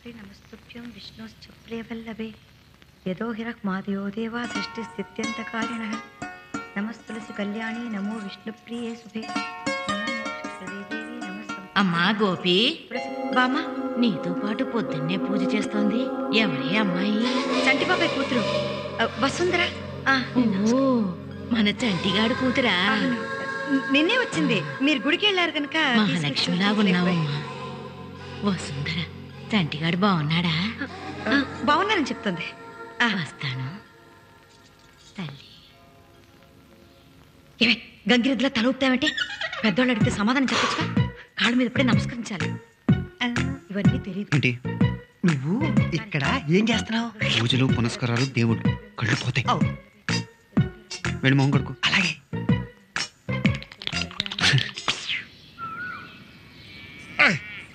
नमस्तुभ्यं विष्णुश्च प्रियवल्लभे यदो हिरक्मादयो देवा सृष्टिस्थित्यन्तकारिणः नमस्तुलसी कल्याणी नमो विष्णुप्रिये शुभे అమ్మా గోపి బామ్మ నీతో పాటు పొద్దున్నే పూజ చేస్తోంది ఎవరి అమ్మాయి? చంటి బాబాయ్ కూతురు వసుంధర. ఓ మన చంటిగాడు కూతురా? నిన్నే వచ్చింది. మీరు గుడికి వెళ్ళారు కనుక మహాలక్ష్మిలా ఉన్నావమ్మా. వసుంధర చంటిగాడు బాగున్నాడా? బాగున్నానని చెప్తుంది. వస్తాను తల్లి. ఏమే గంగిరెద్దులా తల ఊపుతావేంటి? పెద్దోళ్ళు అడిగితే సమాధానం చెప్పచ్చుగా. కాళ్ళ మీద పడి నమస్కరించాలి. ఇవన్నీ తెలియదు. నువ్వు ఇక్కడ ఏం చేస్తున్నావు? పూజలు పునస్కారాలు దేవుడు కళ్ళు పోతాయి. వెళ్ళి మొహం కొడుకు. అలాగే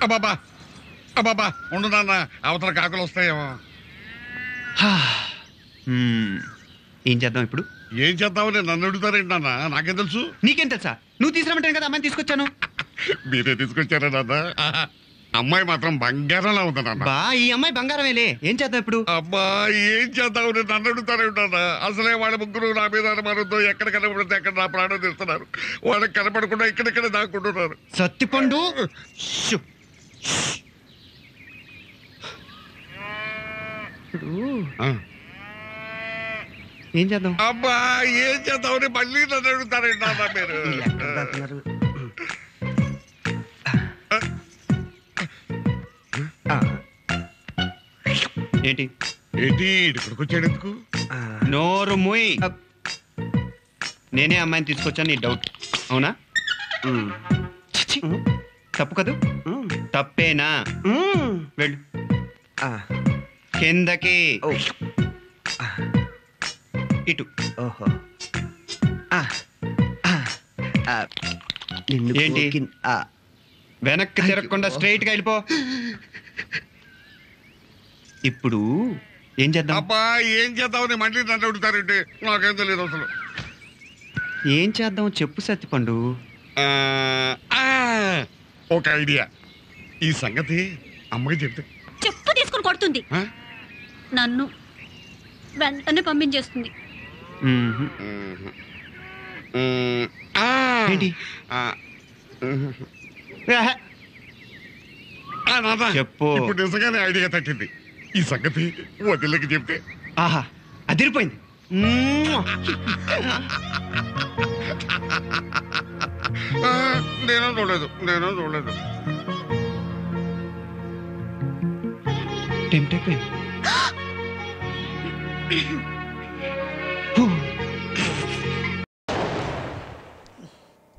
అబ్బాబా అబ్బాబా ఉండు నాన్న, అవతల కాకులు వస్తాయేమో. ఏం చేద్దాం ఇప్పుడు? ఏం చేద్దామని నన్ను అడుగుతారేంటి నాన్న? నాకేం తెలుసు? నీకేం తెలుసా? నువ్వు తీసుకురామంటాను కదా అమ్మాయిని తీసుకొచ్చాను. మీరే తీసుకొచ్చారా నాన్న? అమ్మాయి మాత్రం బంగారంలా ఉంది నాన్న. బా ఈ అమ్మాయి బంగారమేలే. ఏం చేద్దాం ఇప్పుడు? అబ్బా ఏం చేద్దామని నన్ను అడుగుతారేంటి నాన్న? అసలే వాళ్ళ ముగ్గురు నా మీద అనుమానంతో ఎక్కడ కనపడితే అక్కడ నా ప్రాణం తీస్తున్నారు. వాళ్ళకి కనపడకుండా ఇక్కడిక్కడ దాక్కుంటున్నారు. సత్తిపండు ఏం చేద్దాం? అబ్బా ఏం చేద్దామని మళ్ళీ నన్ను అడుగుతారేంటి నాన్న మీరు? ఏంటి ఏంటి ఇక్కడికి వచ్చాడు ఎందుకు? నోరు మూయి. నేనే అమ్మాయిని తీసుకొచ్చాను. నీ డౌట్ అవునా? తప్పు కదూ? తప్పేనా? వెళ్ళు కిందకి. ఇటు. ఓహో ఏంటి? వెనక్కి తిరగకుండా స్ట్రైట్ గా వెళ్ళిపో. ఇప్పుడు ఏం చేద్దాం? అబ్బా ఏం చేద్దామని మళ్ళీ నన్ను అడుగుతారేంటి? నాకేం తెలియదు అసలు. ఏం చేద్దాం చెప్పు సత్తిపండు. ఒక ఐడియా. ఈ సంగతి అమ్మకి చెప్తే చెప్పు తీసుకుని కొడుతుంది. నన్ను వెంటనే పంపించేస్తుంది. ఏంటి? చెప్పు. ఇప్పుడు నిజంగానే ఐడియా తట్టింది. ఈ సంగతి వదిలేకి చెప్తే. ఆహా అదిరిపోయింది. నేను చూడలేదు. టెంప్ట్ అయిపోయింది.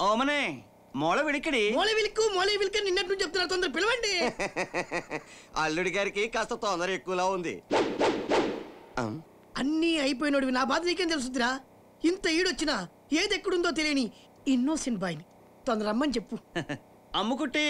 ఓమనే మొల విడికిడి. మొల విలికి నిన్నట్టు చెప్తున్నా. తొందర పిలవండి. అల్లుడి గారికి కాస్త తొందర ఎక్కువలా ఉంది. అన్నీ అయిపోయినోడివి. నా బాధ నీకేం తెలుసుదిరా? ఇంత ఈడొచ్చినా ఏది ఎక్కడుందో తెలియని ఇన్నోసెంట్ బాయ్ని తొందర రమ్మని చెప్పు. అమ్ముకుట్టి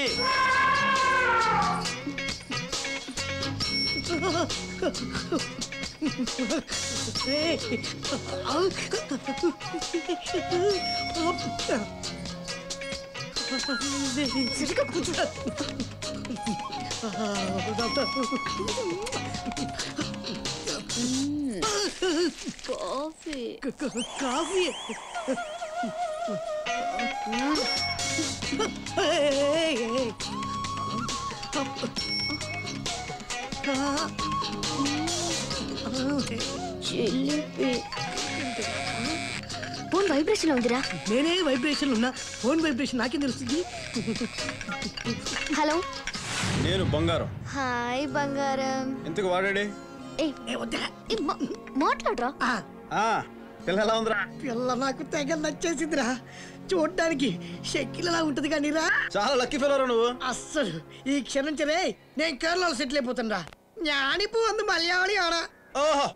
కాఫీ ఫోన్ వైబ్రేషన్ ఉందిరా. నేనే వైబ్రేషన్ ఉన్నా. ఫోన్ వైబ్రేషన్ నాకేం తెలుస్తుంది? హలో నేను బంగారం. హాయ్ బంగారం. ఎందుకు వాడాడే? మాట్లాడరా. పిల్ల ఎలా ఉందిరా? పిల్ల నాకు తెగ నచ్చేసిందిరా. చూడ్డానికి షెక్కిలలా ఉంటది కానీ రా. చాలా లక్కీ ఫెలోరా నువ్వు. అస్సలు ఈ క్షణించలే నేను కేరళలో సెటిల్ అయిపోతాను. జ్ఞానిపో అందు మలయాళి ఆడ.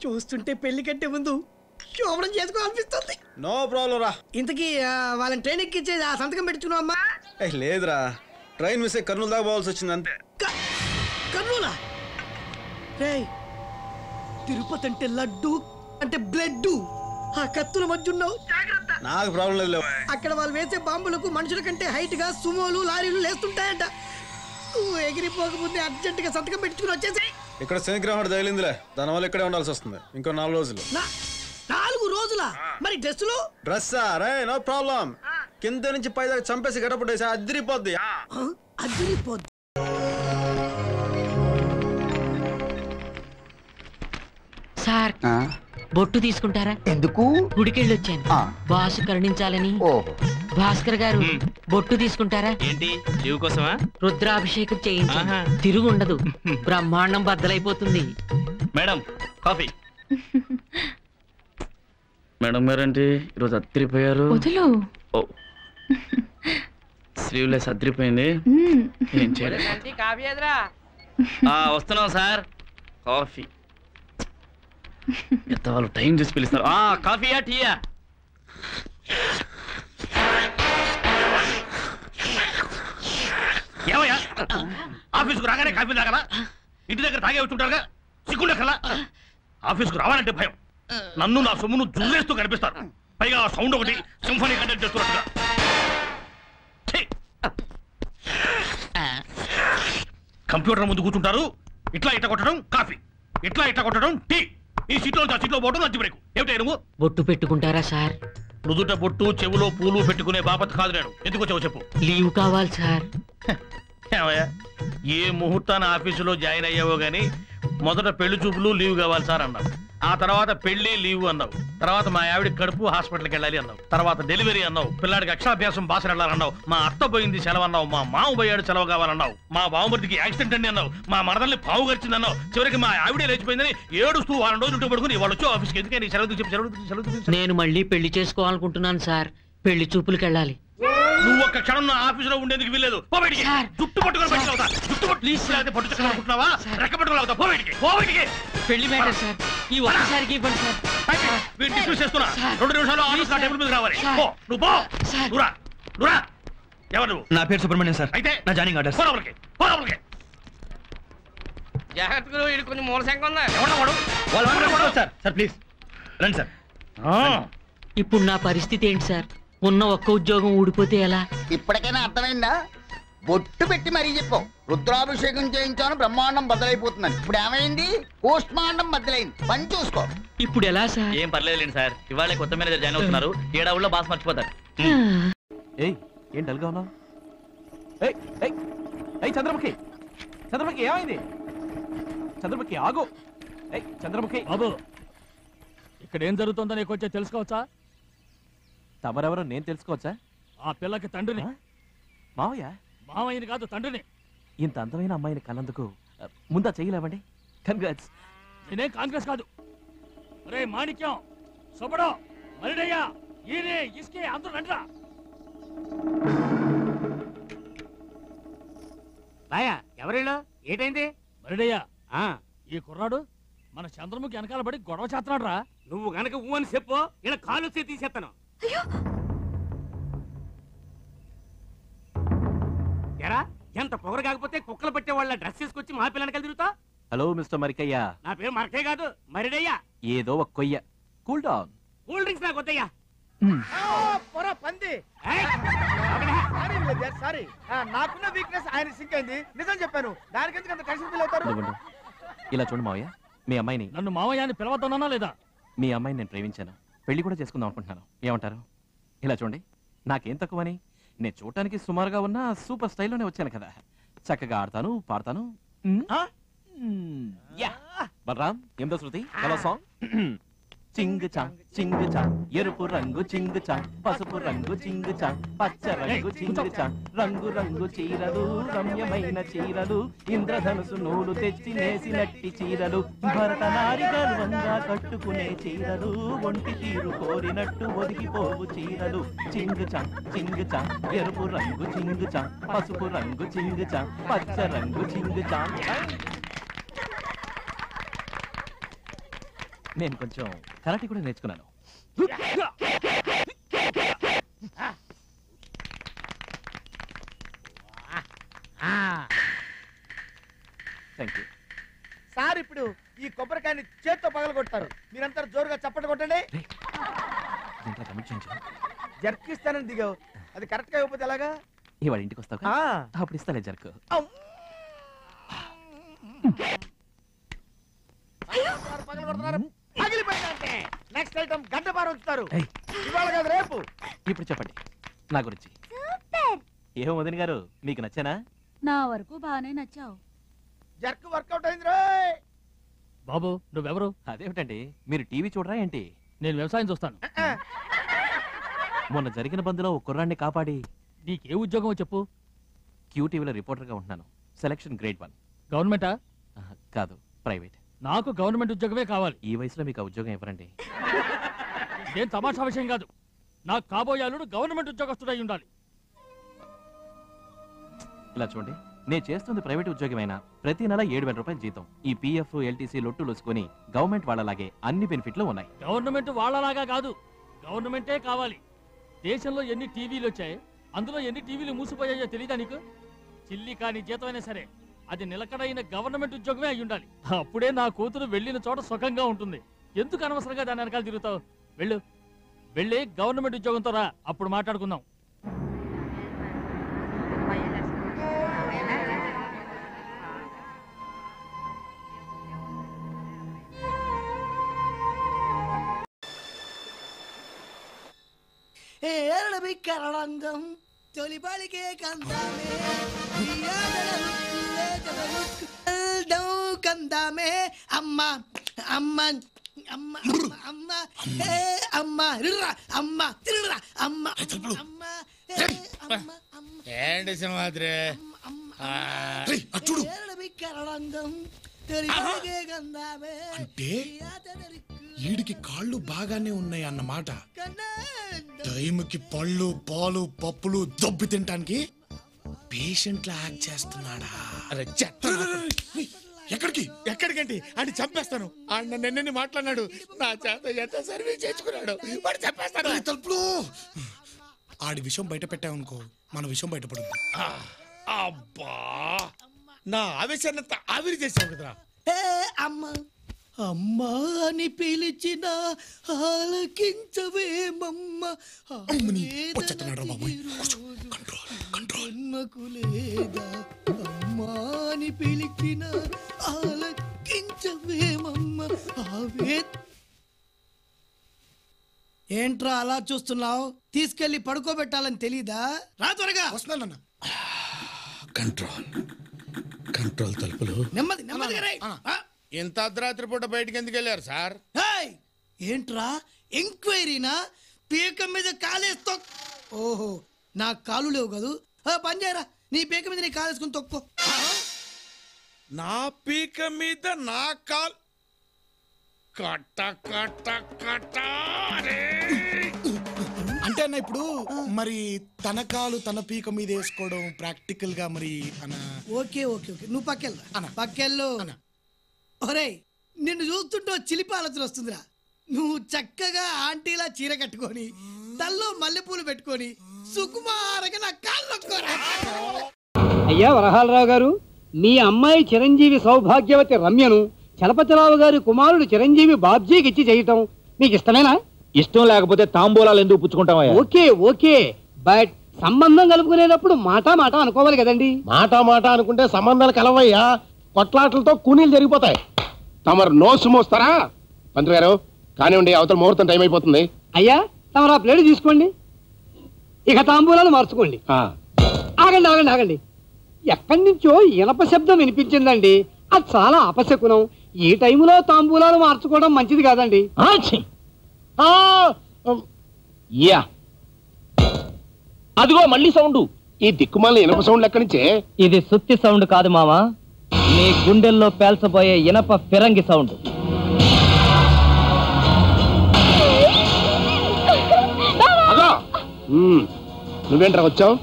చూస్తుంటే పెళ్లి కంటే ముందు శోభనం చేసుకోవాలనిపిస్తుంది. నో ప్రాబ్లం రా. ఇంతకీ వాళ్ళని ట్రైన్ ఎక్కించే ఆ సంతకం పెట్టుకున్నావు అమ్మా? లేదురా, ట్రైన్ మిస్ అయ్యి కర్నూలు దాకా పోవాల్సి వచ్చింది అంతే. కర్నూలా? తిరుపతి అంటే లడ్డు అంటే బ్లడ్. ఆ కత్తుల మధ్య ఉన్నావు. నాకు ప్రాబ్లం లేదు. అక్కడ వాళ్ళు వేసే బాంబులకు మనుషుల కంటే హైట్ గా సుమోలు లారీలు లేస్తుంటాయంట. నువ్వు ఎగిరిపోకముందే అర్జెంట్ గా సంతకం పెట్టుకుని వచ్చేసి. ఇక్కడ శనిగ్రహం తగిలిందిలే, దానివల్ల ఇక్కడే ఉండాల్సి వస్తుంది ఇంకో 4 రోజులు. 4 రోజులా? మరి డ్రెస్సులు? డ్రెస్సా? రే నో ప్రాబ్లం, కింద నుంచి పై దాకా చంపేసి గడపడేసి అదిరిపోద్ది. అదిరిపోద్ది. సార్ బొట్టు తీసుకుంటారా? ఎందుకు? గుడికెళ్ళి వచ్చాను, బాసు కరుణించాలని. భాస్కర్ గారు బొట్టు తీసుకుంటారా? ఏంటి లీవ్ కోసమా? రుద్రాభిషేకం చేయించా, తిరుగు ఉండదు, బ్రహ్మాండం బద్దలైపోతుంది. Madam coffee. మేడం గారంటే ఈరోజు అద్దరిపోయారు. స్లీవ్లెస్ అద్దరిపోయింది. ఏం చేయలేదు. వస్తున్నాం సార్. కాఫీ ఎంత వాళ్ళు టైం చూసి పిలుస్తారు. కాఫీయా టీయా? ఏమయ్యా ఆఫీసుకు రాగానే కాఫీ తాగలా? ఇంటి దగ్గర తాగే వచ్చుంటారుగా, సిగ్గుండకల్లా. ఆఫీసుకు రావాలంటే భయం. నన్ను నా సొమ్మును జుల్లేస్తూ కనిపిస్తారు, పైగా ఆ సౌండ్ ఒకటి సింఫనీ కండక్ట్ చేస్తున్నట్టుగా. కంప్యూటర్ ముందు కూర్చుంటారు, ఇట్లా ఇట్లా కొట్టడం కాఫీ, ఇట్లా ఇట్లా కొట్టడం టీ. ఈ సీట్లో ఆ సీట్లో పోవడం లంచ్ బ్రేక్. ఏమిటా నువ్వు? బొట్టు పెట్టుకుంటారా సార్? నుదుట బొట్టు చెవులో పూలు పెట్టుకునే బాపత్ కాదు నేను. ఎందుకు వచ్చావు చెప్పు. లీవ్ కావాలి సార్. ఏమయ్యా ఏ ముహూర్తాన్ని ఆఫీసులో జాయిన్ అయ్యావో గానీ మొదట పెళ్లి చూపులు లీవ్ కావాలి సార్ అన్నావు, ఆ తర్వాత పెళ్లి లీవ్ అన్నావు, తర్వాత మా ఆవిడ కడుపు హాస్పిటల్కి వెళ్ళాలి అన్నావు, తర్వాత డెలివరీ అన్నావు, పిల్లాడికి అక్షరాభ్యాసం భాష వెళ్ళాలన్నావు, మా అత్త పోయింది సెలవు అన్నావు, మా మామ పోయాడు సెలవు కావాలన్నావు, మా బావమరిదికి యాక్సిడెంట్ అండి అన్నావు, మా మరదల్ని పావు గడిచింది అన్నావు, చివరికి మా ఆవిడే లేచిపోయిందని ఏడుస్తూ 2 రోజులు ఇంటి పడుకుని వాళ్ళు వచ్చి ఆఫీస్కి ఎందుకని సెలవు చెప్పి సెలవు. నేను మళ్ళీ పెళ్లి చేసుకోవాలనుకుంటున్నాను సార్, పెళ్లి చూపులకు వెళ్ళాలి. నువ్వు ఒక్క క్షణం నా ఆఫీసులో ఉండేందుకు వీల్లేదు. జుట్టు పట్టుకుని బయటకు అవుతా. జుట్టు పట్టు పట్టుకుంటున్నావా? రెక్క పట్టుకుని అవుతా. పోబడికి పెళ్లి మ్యాటర్ సార్, ఈ ఒక్కసారికి ఇవ్వండి సార్. వీటిని డిస్మిస్ చేస్తున్నా. 2 నిమిషాలు ఆఫీస్ నా టేబుల్ మీద రావాలి. నువ్వు పో. నువ్వురా. ఎవరు నువ్వు? నా పేరు సుబ్రహ్మణ్యం సార్. అయితే నా జాయినింగ్ ఆర్డర్. పోరాబలికి జాగ్రత్తగా ఇది కొంచెం మూలశంకం ఉందా? ఎవరు సార్? సార్ ప్లీజ్ రండి సార్. ఇప్పుడు నా పరిస్థితి ఏంటి సార్? ఉన్న ఒక్క ఉద్యోగం ఊడిపోతే ఎలా? ఇప్పటికైనా అర్థమైందా? బొట్టు పెట్టి మరీ చెప్పు, రుద్రాభిషేకం చేయించాను, బ్రహ్మాండం బద్దలైపోతుందని. ఇప్పుడు ఏమైంది? పోస్ట్ మార్టం బద్దలైంది. పని చూసుకో. ఇప్పుడు ఎలా సార్? ఏం పర్లేదులేండి సార్, ఇవాళ కొత్త మేనేజర్ జాయిన్ అవుతున్నారు. 7 అవర్లో బాస్ మర్చిపోతారు. ఏం డల్గా ఉన్నావు? చంద్రముఖి ఏమైంది? చంద్రముఖి ఆగు. చంద్రముఖి బాబు, ఇక్కడ ఏం జరుగుతుందో నీకు వచ్చే తెలుసుకోవచ్చా? తమరెవరో నేను తెలుసుకోవచ్చా? ఆ పిల్లకి తండ్రిని. మావయ్య? మావయ్యని కాదు, తండ్రిని. ఇంత అందమైన అమ్మాయిని కన్నందుకు ముందా చేయలేవండి. కంగ్రాట్స్. నేనేం కాంగ్రెస్ కాదు. రే మాణిక్యం, సుబ్బడో, మరిడయ్య, ఈయనే ఇసుకే అందరూ రండిరా. బాయా ఎవరిలో ఏటైంది? మరిడయ్య, ఈ కుర్రాడు మన చంద్రముఖి వెనకాల పడి గొడవ చేస్తున్నాడు రా. నువ్వు గనక ఊ అని చెప్పు, ఇలా కాలు తీసేస్తాను. ఎరా ఎంత పొగరు కాకపోతే కుక్కలు పట్టే వాళ్ళ డ్రెస్ తీసుకొచ్చి మా పిల్లనకలు తిరుగుతా. Hello mister Marikayya. నా పేరు మరకే కాదు, మరిడయ్యా. ఏదో ఒక కొయ్య. Cool down. కూల్ డ్రింక్స్ నాకు వద్దయ్యా. పంది సారీ, నాకున్న వీక్నెస్ ఆయన సింక్ అయింది. నిజం చెప్పాను, దానికి ఎందుకు అంత టెన్షన్ ఫీల్ అవుతారు? ఇలా చూడు మావయ్య, మీ అమ్మాయిని. నన్ను మావయ్య అని పిలవద్దన్నానా లేదా? మీ అమ్మాయిని నేను ప్రేమించాను, పెళ్లి కూడా చేసుకుందాం అనుకుంటున్నాను. ఏమంటారు? ఇలా చూడండి, నాకేం తక్కువని, నేను చూడటానికి సుమారుగా ఉన్న సూపర్ స్టైల్లోనే వచ్చాను కదా. చక్కగా ఆడతాను, పాడతాను. బలరాం, ఏందో శృతి? Hello song. చింగుచా చింగుచా, ఎరుపు రంగు చింగుచా, పసుపు రంగు చింగుచా, పచ్చ రంగు చింగుచా, రంగు రంగు చీరలు, రమ్యమైన చీరలు, ఇంద్రధనుసు నూలు తెచ్చి నేసినట్టి చీరలు, భరతనారి గర్వంగా కట్టుకునే చీరలు, ఒంటి తీరు కోరినట్టు ఒదిగిపోవు చీరలు. చింగుచా చింగుచా, ఎరుపు రంగు చింగుచా, పసుపు రంగు చింగుచా, పచ్చ రంగు చింగుచా. నేను కొంచెం కరాటే కూడా నేర్చుకున్నాను. Thank you sir. ఇప్పుడు ఈ కొబ్బరికాయని చేత్తో పగలగొట్టారు, మీరంతా జోరుగా చప్పట కొట్టండి. జర్కిస్తానని దిగావు, అది కరెక్ట్ గా ఇవ్వకపోతే ఎలాగా? ఇవాళ ఇంటికి వస్తావు, అప్పుడు ఇస్తాలే జర్కు. నెక్స్ట్ ఐటమ్ గంట బార్ ఉంచుతారు. ఇవాళ కాదు రేపు. ఇప్పుడు చెప్పండి నా గురించి. ఏమో వదిన గారు మీకు నచ్చానా? నా వరకు బాగానే నచ్చావు. జర్క్ వర్కౌట్ అయింది రోయ్. బాబు నువ్వెవరు? అదేమిటండి మీరు టీవీ చూడరా ఏంటి? నేను వ్యవసాయం చూస్తాను. మొన్న జరిగిన బంద్లో ఒక కుర్రాన్ని కాపాడి. నీకే ఉద్యోగం చెప్పు. క్యూటీవీలో రిపోర్టర్గా ఉంటున్నాను. Selection grade 1. గవర్నమెంటా? కాదు, ప్రైవేట్. నాకు గవర్నమెంట్ ఉద్యోగమే కావాలి. ఈ వయసులో మీకు ఆ ఉద్యోగం ఇవ్వరండి. ఇదేం తమాషా విషయం కాదు. నాకు కాబోయే అల్లుడు గవర్నమెంట్ ఉద్యోగస్తుడై ఉండాలి. ఇలా చూడండి, నేను చేస్తుంది ప్రైవేట్ ఉద్యోగమైనా ప్రతి నెల 7,000 రూపాయలు జీతం. ఈ పిఎఫ్ ఎల్టీసీ లొట్టు లొసుకొని గవర్నమెంట్ వాళ్ళలాగే అన్ని బెనిఫిట్లు ఉన్నాయి. గవర్నమెంట్ వాళ్ళలాగా కాదు, గవర్నమెంటే కావాలి. దేశంలో ఎన్ని టీవీలు వచ్చాయి, అందులో ఎన్ని టీవీలు మూసిపోయాయో తెలీదా నీకు? చిల్లి కాని జీతమైనా సరే అది నిలకడైన గవర్నమెంట్ ఉద్యోగమే అయి ఉండాలి. అప్పుడే నా కూతురు వెళ్ళిన చోట సుఖంగా ఉంటుంది. ఎందుకు అనవసరంగా దాని వెనకాల తిరుగుతావు? వెళ్ళు, వెళ్ళి గవర్నమెంట్ ఉద్యోగంతో రా, అప్పుడు మాట్లాడుకుందాం. కరణంగం తొలిపాలికే కందామే కందామే అమ్మ అమ్మ అమ్మ అమ్మ అమ్మ అమ్మ తిరురా అమ్మ అమ్మ ఏంటి సింహాద్రి కరణంగం అంటే వీడికి కాళ్ళు బాగానే ఉన్నాయి అన్నమాట. టైంకి పళ్ళు పాలు పప్పులు దొబ్బి తినటానికి పేషెంట్ లా యాక్ట్ చేస్తున్నాడా? ఎక్కడికి ఎక్కడికంటే అని చంపేస్తాను. ఆయన నిన్నని మాట్లాడినాడు, నా చేత ఎంత సర్వీస్ చేసుకున్నాడు, వాడు చంపేస్తాను. తలుపులు ఆడి విషయం బయట పెట్టావనుకో, మన విషయం బయటపడుద్ది. అబ్బా, నా ఆవేశాన్నంతా ఆవిరి చేసావు కదరా. అమ్మ అమ్మా అని పిలిచిన ఆలకించవేమమ్మ లేదా అమ్మా అని పిలిచిన ఆలకించవేమమ్మ ఆవే. ఏంట్రా అలా చూస్తున్నావు? తీసుకెళ్లి పడుకోబెట్టాలని తెలీదా? రా త్వరగా. వస్తున్నానన్న. కంట్రోల్ కంట్రోల్ తలుపులు నెమ్మది నెమ్మదిగా రే. ఇంత అర్ధరాత్రి పూట బయటికి ఎందుకు వెళ్ళారు సార్? ఏంట్రా ఎంక్వైరీనా? పీక మీద కాలేస్తో. ఓహో, నా కాలు లేవు కదూ. పని చేయరా, నీ పీక మీద నీ కాలేసుకుని తొక్కో. నా పీక మీద నా కాల్ కట్ట కట్ట కట్ట. అంటే అన్న ఇప్పుడు మరి తన కాలు తన పీక మీద వేసుకోవడం ప్రాక్టికల్ గా మరి అన్న. ఓకే ఓకే ఓకే, నువ్వు పక్కెళ్ళరా అన్న, పక్కెళ్ళు. ఒరే, నిన్ను చూస్తుంటే చిలిపి ఆలోచన వస్తుందిరా. నువ్వు చక్కగా ఆంటీలా చీర కట్టుకొని తల్లో మల్లెపూలు పెట్టుకొని సుకుమారగా నా కాళ్ళు నొక్కోరా. అయ్యా వరహాలరావు గారు, మీ అమ్మాయి చిరంజీవి సౌభాగ్యవతి రమ్యను చలపతిరావు గారి కుమారుడు చిరంజీవి బాబ్జీకి ఇచ్చి చేయటం మీకు ఇష్టమేనా? ఇష్టం లేకపోతే తాంబూలాలు ఎందుకు పుచ్చుకుంటావా? ఓకే ఓకే, బట్ సంబంధం కలుపుకునేటప్పుడు మాట మాట అనుకోవాలి కదండి. మాట మాట అనుకుంటే సంబంధాలు కలవయ్యా, కొట్లాటలతో కూనీలు జరిగిపోతాయి. తమరు నోసు మోస్తారా? మంత్రి గారు కానివ్వండి, అవతల ముహూర్తం టైం అయిపోతుంది. అయ్యా తమరు ఆ ప్లేట్ తీసుకోండి, ఇక తాంబూలాలు మార్చుకోండి. ఆగండి ఆగండి ఆగండి, ఎక్కడి నుంచో ఇనప శబ్దం వినిపించిందండి. అది చాలా అపశకునం. ఈ టైంలో తాంబూలాలు మార్చుకోవడం మంచిది కాదండి. యా, అదిగో మళ్ళీ సౌండ్. ఈ దిక్కుమాల ఇనప సౌండ్ ఎక్కడి నుంచే? ఇది సుత్తి సౌండ్ కాదు మావా, నీ గుండెల్లో పేల్చబోయే ఇనప ఫిరంగి సౌండ్. నువ్వేంట్రా వచ్చావు?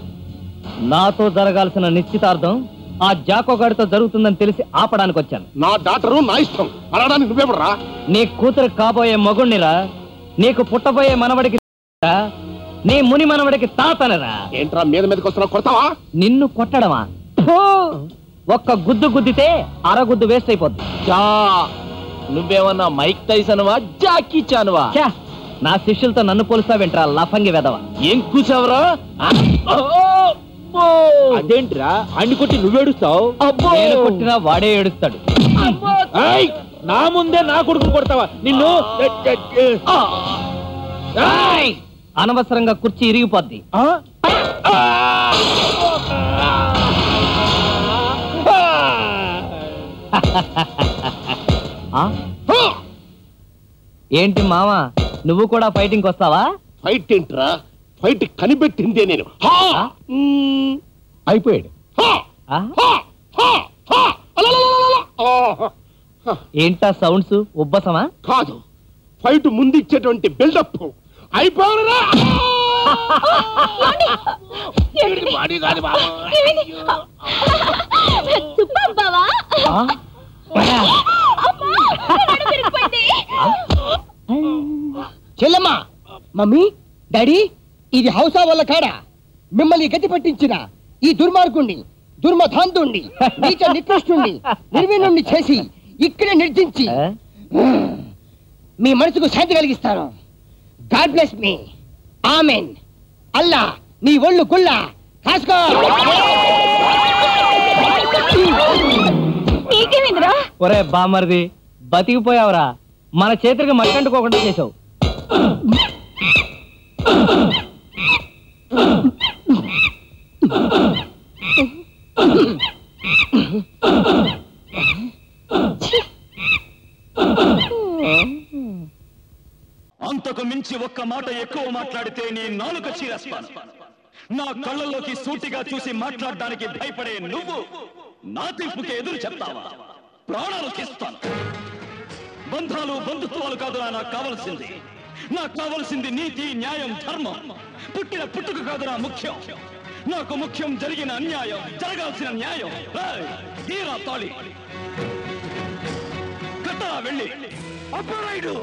నాతో జరగాల్సిన నిశ్చితార్థం ఆ జాకో గారితో జరుగుతుందని తెలిసి ఆపడానికి వచ్చాను. నా డాక్టరు నా ఇష్టం అనడానికి నువ్వేపడరా? నీ కూతురు కాబోయే మగుణ్ణిరా, నీకు పుట్టబోయే మనవడికి, నీ ముని మనవడికి తాతనరా. ఏంట్రా మీద మీదకి వస్తున్నావు? కొడతావా? నిన్ను కొట్టడమా? ఒక్క గుద్దు గుద్దితే అరగుద్దు వేస్ట్ అయిపోద్ది. నువ్వేమన్నా మైక్ టైసన్వా జాకీ చాన్వా? నా శిష్యులతో నన్ను పోలుస్తావేంట్రా లఫంగి వెదవ. ఏం కూసావరా? అదేంట్రా అన్ని కొట్టి నువ్వేడుస్తావు? నేను కొట్టినా వాడే ఏడుస్తాడు. నా ముందే నా కొడుకుని కొడతావా నిన్ను? అనవసరంగా కుర్చీ ఇరిగిపోద్ది. ఏంటి మావా, నువ్వు కూడా ఫైటింగ్ వస్తావా? ఫైట్ ఏంట్రా? ఫైట్ కనిపెట్టిందే నేను. అయిపోయాడు. ఏంటా సౌండ్స్? ఉబ్బసమా? కాదు, ఫైట్ ముందిచ్చేటువంటి బిల్డప్. అయిపోయారా? చెల్లమ్మా, మమ్మీ, డాడీ, ఇది హౌసా వల్ల కాడా? మిమ్మల్ని గతి పట్టించిన ఈ దుర్మార్గుణ్ణి, దుర్మధాంతుణ్ణి, నీచ నికృష్టుణ్ణి నిర్వీణుణ్ణి చేసి ఇక్కడే నిర్జించి మీ మనసుకు శాంతి కలిగిస్తాను. గాడ్ బ్లెస్ మీ. ఆమెన్. అల్లా నీ ఒళ్ళు గుల్ల కాసుకో. ఒరే బామర్ది, బతికిపోయావురా. మన చేతులకి మట్టంటుకోకుండా చేసావు. అంతకు మించి ఒక్క మాట ఎక్కువ మాట్లాడితే నీ నాలుక చీరేస్తాను. నా కళ్ళల్లోకి సూటిగా చూసి మాట్లాడడానికి భయపడే నువ్వు నా తీర్పుకి ఎదురు చెప్తావా? ప్రాణాలు తీస్తాను. బంధాలు బంధుత్వాలు కాదు నాకు కావలసింది. నాకు కావలసింది నీతి, న్యాయం, ధర్మం. పుట్టిన పుట్టుక కాదురా ముఖ్యం. నాకు ముఖ్యం జరిగిన అన్యాయం, జరగాల్సిన న్యాయం. తీరా తాళి కట్టరా వెళ్ళి అప్పరాయుడు.